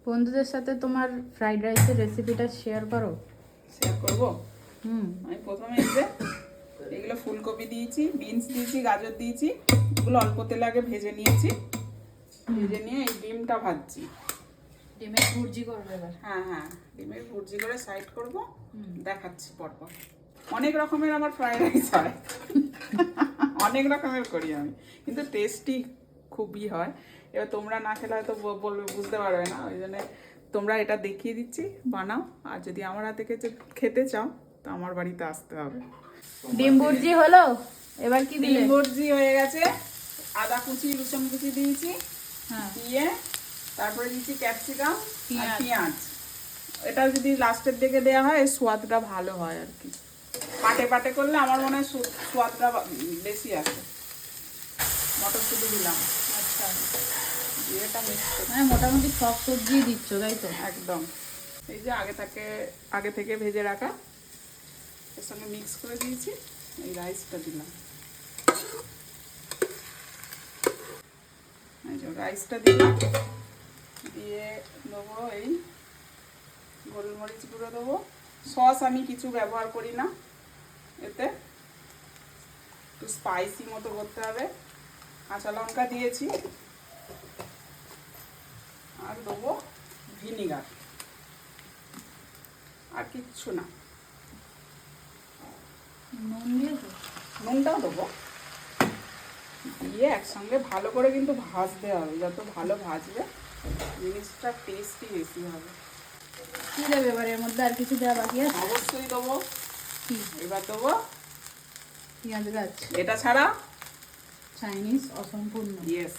বন্ধুদের সাথে তোমার ফ্রাইড রাইসের রেসিপিটা শেয়ার করো। শেয়ার করবো। আমি প্রথমে এগুলো ফুলকপি দিয়েছি, বিনস দিয়েছি, গাজর দিয়েছি, এগুলো অল্প তেলে আগে ভেজে নিয়েছি। ভেজে নিয়ে এই ডিমটা ভাজছি। ডিমের ভুর্জি করবে এবার? হ্যাঁ হ্যাঁ, ডিমের ভুর্জি করে সাইড করব, দেখাচ্ছি পরপর। অনেক রকমের আমার ফ্রাইড রাইস হয়, অনেক রকমের করি আমি, কিন্তু টেস্টি খুবই হয়। এবার তোমরা না খেলে হয়তো বলবে, বুঝতে পারবে না, ওই জন্য তোমরা এটা দেখিয়ে দিচ্ছি, বানাও। আর যদি আমার হাতে খেতে চাও তো আমার বাড়িতে আসতে হবে। ডিম ভুর্জি হলো, এবার কি দিলে? ডিম ভুর্জি হয়ে গেছে, আদা কুচি, রসুন কুচি দিয়েছি, দিয়ে তারপরে দিয়েছি ক্যাপসিকাম আর পেঁয়াজ। এটা যদি লাস্টের দিকে দেওয়া হয় এর স্বাদটা ভালো হয় আর কি। পাটে পাটে করলে আমার মনে হয় স্বাদটা বেশি আসে। মটরশুঁটি দিলাম। আচ্ছা, এটা মিক্স করে মানে মোটামুটি সব সবজি দিচ্ছ, তাই তো? একদম। এই যে আগে থেকে ভেজে রাখা, এর সঙ্গে মিক্স করে দিয়েছি। এই রাইসটা দিলাম, এই যে রাইসটা দিলাম, দিয়ে দেবো এই গোলমরিচ গুঁড়ো দেবো। সস আমি কিছু ব্যবহার করি না, এতে একটু স্পাইসি মতো করতে হবে। কাঁচা লঙ্কা দিয়েছি, আর দেবো ভিনিগার, আর কিচ্ছু না। নুন দিয়েছো? নুনটাও দেবো, দিয়ে একসঙ্গে ভালো করে কিন্তু ভাজতে হবে। যত ভালো ভাজবে জিনিসটা টেস্টি বেশি হবে। কি দেবে এবার এর মধ্যে? আর কিছু দেওয়া বাকি আছে? অবশ্যই দেবো। কি? এবার দেবো পেঁয়াজ গাছ। এটা ছাড়া চাইনিজ অসম্পূর্ণ। ইয়েস,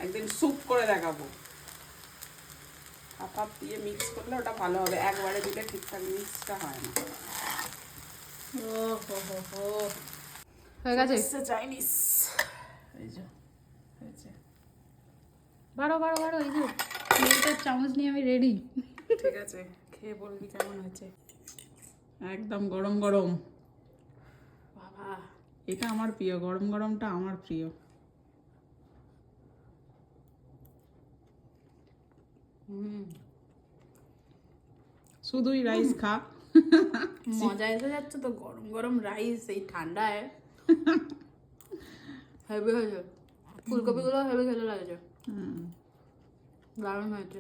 একদিন স্যুপ করে দেখাবো। হাফ দিয়ে মিক্স করলে ওটা ভালো হবে, একবারে দিলে ঠিকঠাক মিক্সটা হয় না। ও হো হো হো, হয়ে গেছে চাইনিজ। এই যে হয়েছে। বাড়ো বাড়ো বাড়ো, এই যে প্লেটের চামচ নিয়ে আমি রেডি। ঠিক আছে, খেয়ে বলবি কেমন হয়েছে। একদম গরম গরম। বাবা, এটা আমার প্রিয়, গরম গরমটা আমার প্রিয়। শুধুই রাইস খা। মজা এসে যাচ্ছে তো, গরম গরম রাইস এই ঠান্ডায়। হেভি হয়েছে, ফুলকপিগুলো হেভি খেতে লাগছে, দারুণ হয়েছে।